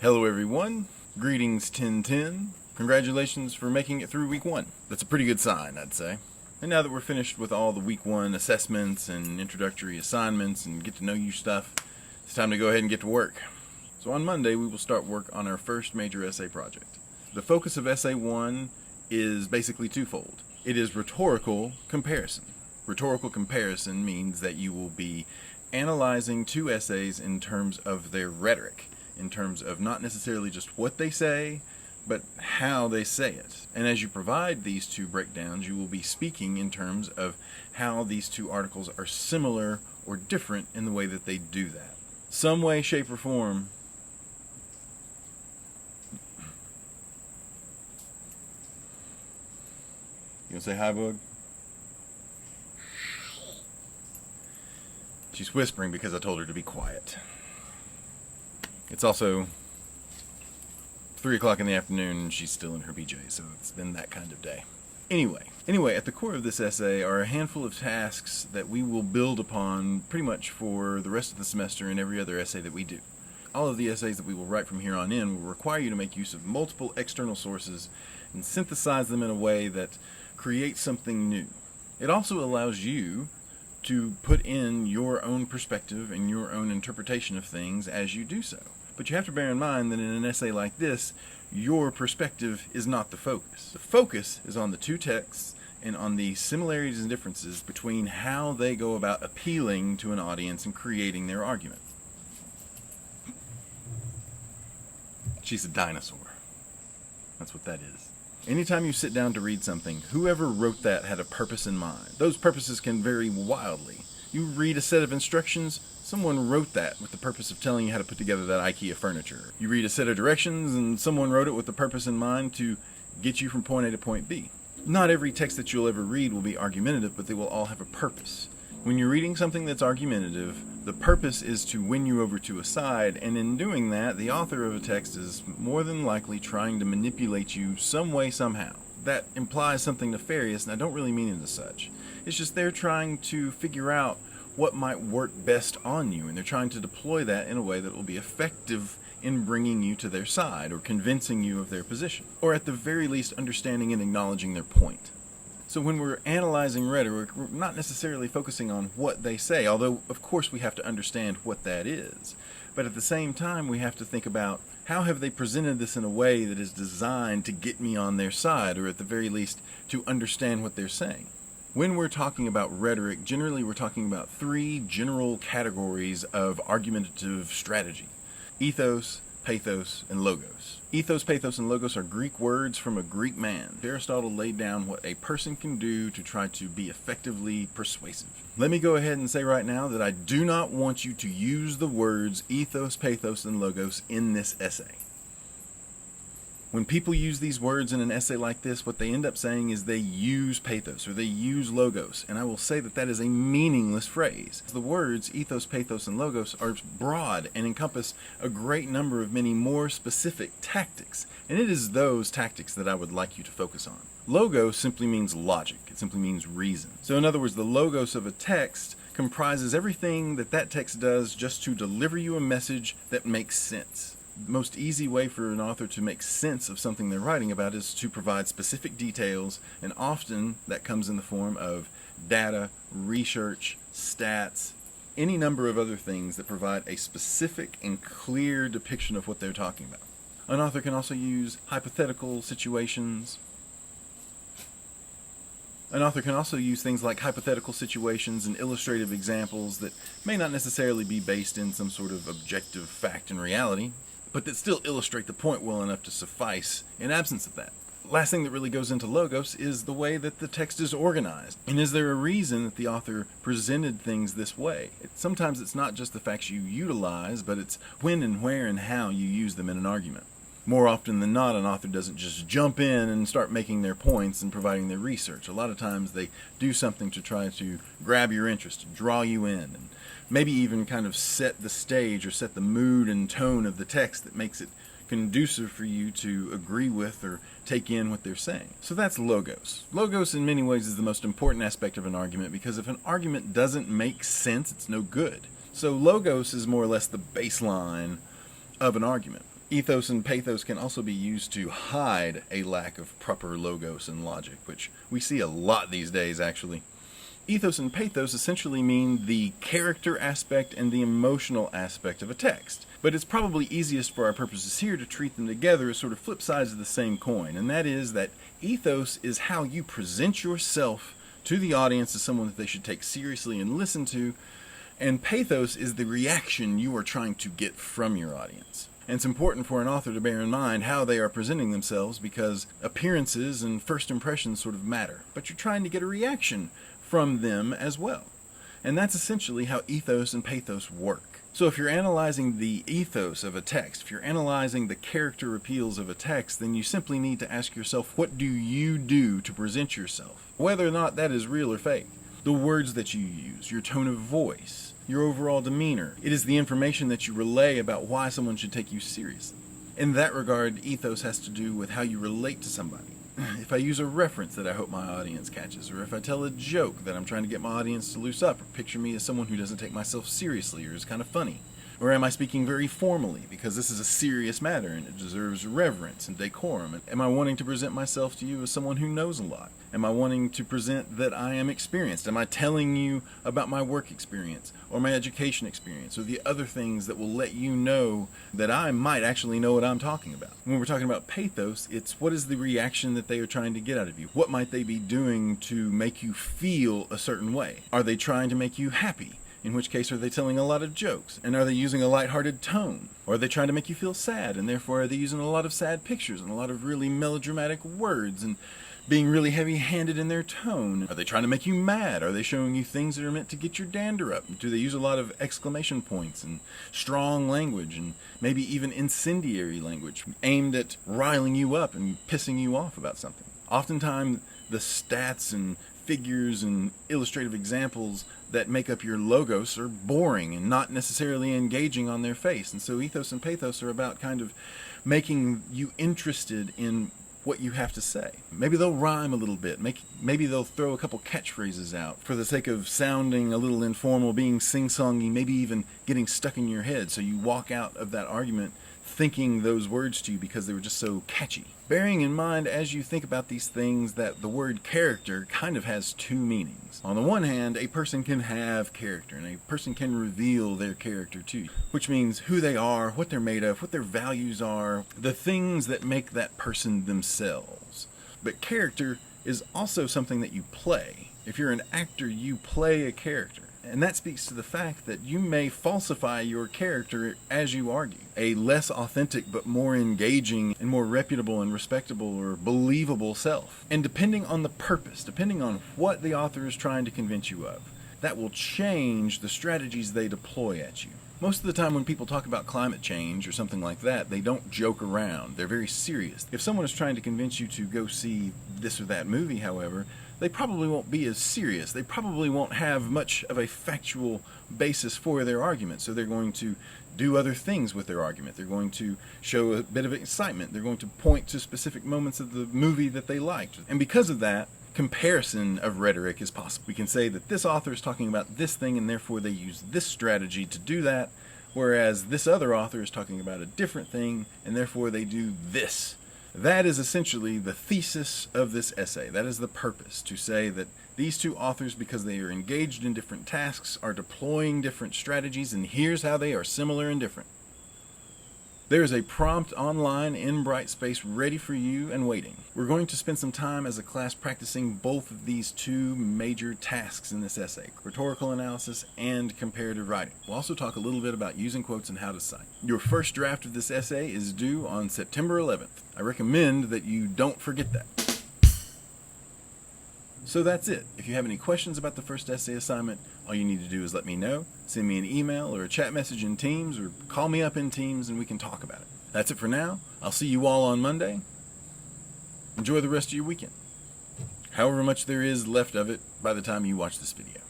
Hello everyone, greetings 1010. Congratulations for making it through week 1. That's a pretty good sign, I'd say. And now that we're finished with all the week 1 assessments and introductory assignments and get to know you stuff, it's time to go ahead and get to work. So on Monday we will start work on our first major essay project. The focus of essay 1 is basically twofold. It is rhetorical comparison. Rhetorical comparison means that you will be analyzing two essays in terms of their rhetoric, in terms of not necessarily just what they say, but how they say it. And as you provide these two breakdowns, you will be speaking in terms of how these two articles are similar or different in the way that they do that. Some way, shape, or form. You gonna say hi, Bug? She's whispering because I told her to be quiet. It's also 3 o'clock in the afternoon and she's still in her BJs, so it's been that kind of day. Anyway, at the core of this essay are a handful of tasks that we will build upon pretty much for the rest of the semester and every other essay that we do. All of the essays that we will write from here on in will require you to make use of multiple external sources and synthesize them in a way that creates something new. It also allows you to put in your own perspective and your own interpretation of things as you do so. But you have to bear in mind that in an essay like this, your perspective is not the focus. The focus is on the two texts and on the similarities and differences between how they go about appealing to an audience and creating their argument. She's a dinosaur. That's what that is. Anytime you sit down to read something, whoever wrote that had a purpose in mind. Those purposes can vary wildly. You read a set of instructions, someone wrote that with the purpose of telling you how to put together that IKEA furniture. You read a set of directions and someone wrote it with the purpose in mind to get you from point A to point B. Not every text that you'll ever read will be argumentative, but they will all have a purpose. When you're reading something that's argumentative, the purpose is to win you over to a side, and in doing that, the author of a text is more than likely trying to manipulate you some way, somehow. That implies something nefarious, and I don't really mean it as such. It's just they're trying to figure out what might work best on you, and they're trying to deploy that in a way that will be effective in bringing you to their side, or convincing you of their position, or at the very least understanding and acknowledging their point. So when we're analyzing rhetoric, we're not necessarily focusing on what they say, although of course we have to understand what that is. But at the same time, we have to think about how have they presented this in a way that is designed to get me on their side, or at the very least to understand what they're saying. When we're talking about rhetoric, generally we're talking about 3 general categories of argumentative strategy: ethos, pathos, and logos. Ethos, pathos, and logos are Greek words from a Greek man. Aristotle laid down what a person can do to try to be effectively persuasive. Let me go ahead and say right now that I do not want you to use the words ethos, pathos, and logos in this essay. When people use these words in an essay like this, what they end up saying is they use pathos or they use logos, and I will say that that is a meaningless phrase. The words ethos, pathos, and logos are broad and encompass a great number of many more specific tactics, and it is those tactics that I would like you to focus on. Logos simply means logic. It simply means reason. So in other words, the logos of a text comprises everything that that text does just to deliver you a message that makes sense. The most easy way for an author to make sense of something they're writing about is to provide specific details, and often that comes in the form of data, research, stats, any number of other things that provide a specific and clear depiction of what they're talking about. An author can also use hypothetical situations. An author can also use things like hypothetical situations and illustrative examples that may not necessarily be based in some sort of objective fact and reality, but that still illustrate the point well enough to suffice in absence of that. Last thing that really goes into logos is the way that the text is organized. And is there a reason that the author presented things this way? Sometimes it's not just the facts you utilize, but it's when and where and how you use them in an argument. More often than not, an author doesn't just jump in and start making their points and providing their research. A lot of times they do something to try to grab your interest, draw you in, and maybe even kind of set the stage or set the mood and tone of the text that makes it conducive for you to agree with or take in what they're saying. So that's logos. Logos in many ways is the most important aspect of an argument, because if an argument doesn't make sense, it's no good. So logos is more or less the baseline of an argument. Ethos and pathos can also be used to hide a lack of proper logos and logic, which we see a lot these days, actually. Ethos and pathos essentially mean the character aspect and the emotional aspect of a text. But it's probably easiest for our purposes here to treat them together as sort of flip sides of the same coin, and that is that ethos is how you present yourself to the audience as someone that they should take seriously and listen to, and pathos is the reaction you are trying to get from your audience. And it's important for an author to bear in mind how they are presenting themselves, because appearances and first impressions sort of matter, but you're trying to get a reaction from them as well. And that's essentially how ethos and pathos work. So if you're analyzing the ethos of a text, if you're analyzing the character appeals of a text, then you simply need to ask yourself, what do you do to present yourself? Whether or not that is real or fake. The words that you use, your tone of voice, your overall demeanor. It is the information that you relay about why someone should take you seriously. In that regard, ethos has to do with how you relate to somebody. If I use a reference that I hope my audience catches, or if I tell a joke that I'm trying to get my audience to loose up, or picture me as someone who doesn't take myself seriously or is kind of funny. Or am I speaking very formally because this is a serious matter and it deserves reverence and decorum? Am I wanting to present myself to you as someone who knows a lot? Am I wanting to present that I am experienced? Am I telling you about my work experience or my education experience or the other things that will let you know that I might actually know what I'm talking about? When we're talking about pathos, it's what is the reaction that they are trying to get out of you? What might they be doing to make you feel a certain way? Are they trying to make you happy? In which case, are they telling a lot of jokes? And are they using a lighthearted tone? Or are they trying to make you feel sad? And therefore, are they using a lot of sad pictures and a lot of really melodramatic words and being really heavy-handed in their tone? Are they trying to make you mad? Are they showing you things that are meant to get your dander up? Do they use a lot of exclamation points and strong language and maybe even incendiary language aimed at riling you up and pissing you off about something? Oftentimes, the stats and figures and illustrative examples that make up your logos are boring and not necessarily engaging on their face. And so ethos and pathos are about kind of making you interested in what you have to say. Maybe they'll rhyme a little bit. Maybe they'll throw a couple catchphrases out for the sake of sounding a little informal, being sing-songy, maybe even getting stuck in your head. So you walk out of that argument thinking those words to you because they were just so catchy. Bearing in mind as you think about these things that the word character kind of has two meanings. On the one hand, a person can have character and a person can reveal their character to you, which means who they are, what they're made of, what their values are, the things that make that person themselves. But character is also something that you play. If you're an actor, you play a character. And that speaks to the fact that you may falsify your character as you argue. A less authentic but more engaging and more reputable and respectable or believable self. And depending on the purpose, depending on what the author is trying to convince you of, that will change the strategies they deploy at you. Most of the time when people talk about climate change or something like that, they don't joke around. They're very serious. If someone is trying to convince you to go see this or that movie, however, they probably won't be as serious. They probably won't have much of a factual basis for their argument. So they're going to do other things with their argument. They're going to show a bit of excitement. They're going to point to specific moments of the movie that they liked. And because of that, comparison of rhetoric is possible. We can say that this author is talking about this thing and therefore they use this strategy to do that, whereas this other author is talking about a different thing and therefore they do this. That is essentially the thesis of this essay. That is the purpose, to say that these two authors, because they are engaged in different tasks, are deploying different strategies, and here's how they are similar and different. There is a prompt online in Brightspace ready for you and waiting. We're going to spend some time as a class practicing both of these two major tasks in this essay, rhetorical analysis and comparative writing. We'll also talk a little bit about using quotes and how to cite. Your first draft of this essay is due on September 11th. I recommend that you don't forget that. So that's it. If you have any questions about the first essay assignment, all you need to do is let me know, send me an email or a chat message in Teams, or call me up in Teams and we can talk about it. That's it for now. I'll see you all on Monday. Enjoy the rest of your weekend. However much there is left of it by the time you watch this video.